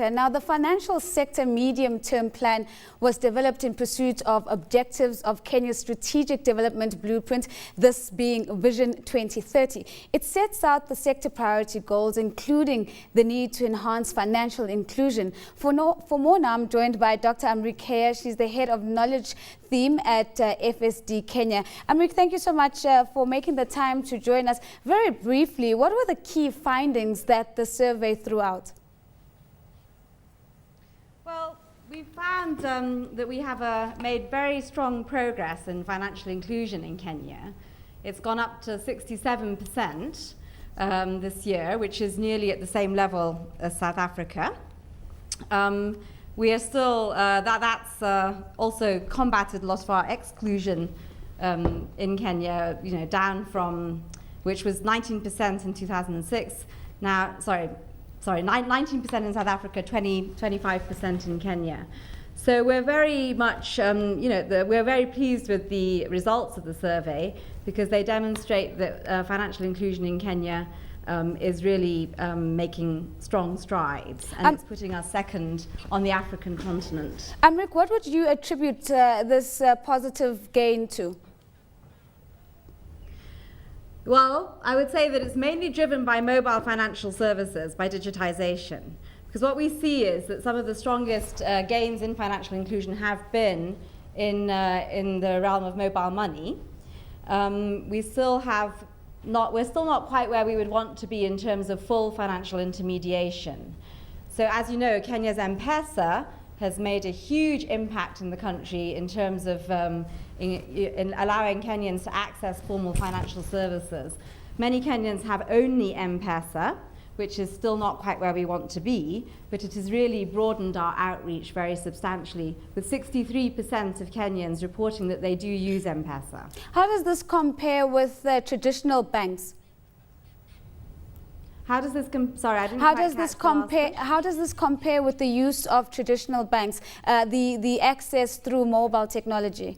Now, the financial sector medium-term plan was developed in pursuit of objectives of Kenya's strategic development blueprint, this being Vision 2030. It sets out the sector priority goals, including the need to enhance financial inclusion. For more now, I'm joined by Dr. Amrikea. She's the head of knowledge theme at FSD Kenya. Amrik, thank you so much for making the time to join us. Very briefly, what were the key findings that the survey threw out? Well, we found that we have made very strong progress in financial inclusion in Kenya. It's gone up to 67% this year, which is nearly at the same level as South Africa. We are still, that's also combated a lot of our exclusion in Kenya, down from, which was 19% in 2006, now, sorry, 19% in South Africa, 25% in Kenya. So we're very much, we're very pleased with the results of the survey because they demonstrate that financial inclusion in Kenya is really making strong strides, and it's putting us second on the African continent. Amrik, what would you attribute this positive gain to? Well, I would say that it's mainly driven by mobile financial services, by digitization. Because what we see is that some of the strongest gains in financial inclusion have been in the realm of mobile money. We're still not quite where we would want to be in terms of full financial intermediation. So as you know, Kenya's M-Pesa has made a huge impact in the country in terms of in allowing Kenyans to access formal financial services. Many Kenyans have only M-Pesa, which is still not quite where we want to be, but it has really broadened our outreach very substantially, with 63% of Kenyans reporting that they do use M-Pesa. How does this compare with traditional banks? How does this How does this compare with the use of traditional banks, the access through mobile technology?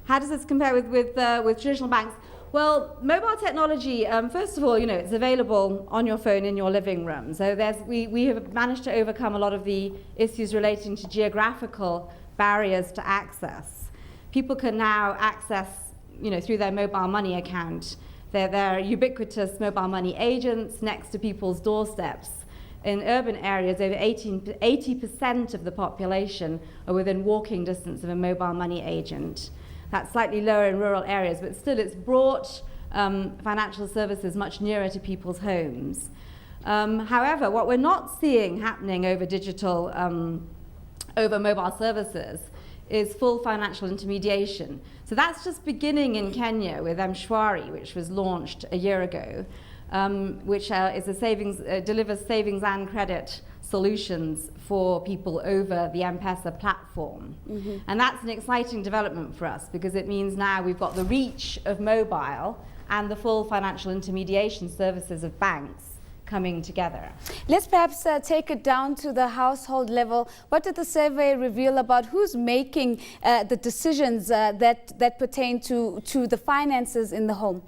How does this compare with traditional banks? Well, mobile technology, first of all, it's available on your phone in your living room. So we have managed to overcome a lot of the issues relating to geographical barriers to access. People can now access, through their mobile money account. They're ubiquitous mobile money agents next to people's doorsteps. In urban areas, over 80% of the population are within walking distance of a mobile money agent. That's slightly lower in rural areas, but still it's brought financial services much nearer to people's homes. However, what we're not seeing happening over over mobile services is full financial intermediation. So that's just beginning in Kenya with M-Shwari, which was launched a year ago, which delivers savings and credit solutions for people over the M-Pesa platform. Mm-hmm. And that's an exciting development for us because it means now we've got the reach of mobile and the full financial intermediation services of banks coming together. Let's perhaps take it down to the household level. What did the survey reveal about who's making the decisions that pertain to the finances in the home?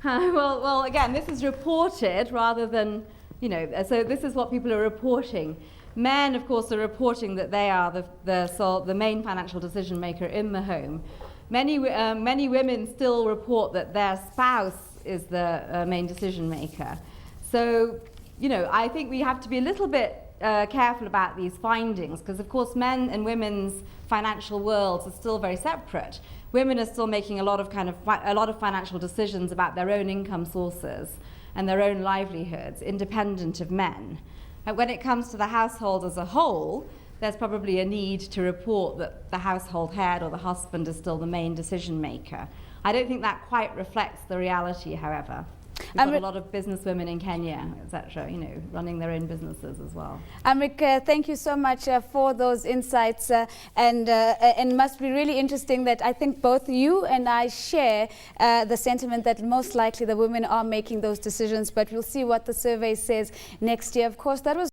Well, again, this is reported rather than, so this is what people are reporting. Men, of course, are reporting that they are the main financial decision maker in the home. Many women still report that their spouse is the main decision maker. So, I think we have to be a little bit careful about these findings because, of course, men and women's financial worlds are still very separate. Women are still making a lot of financial decisions about their own income sources and their own livelihoods, independent of men. And when it comes to the household as a whole, there's probably a need to report that the household head or the husband is still the main decision maker. I don't think that quite reflects the reality, however. We've got a lot of businesswomen in Kenya, etc., running their own businesses as well. Amrik, thank you so much for those insights, and must be really interesting that I think both you and I share the sentiment that most likely the women are making those decisions, but we'll see what the survey says next year. Of course, that was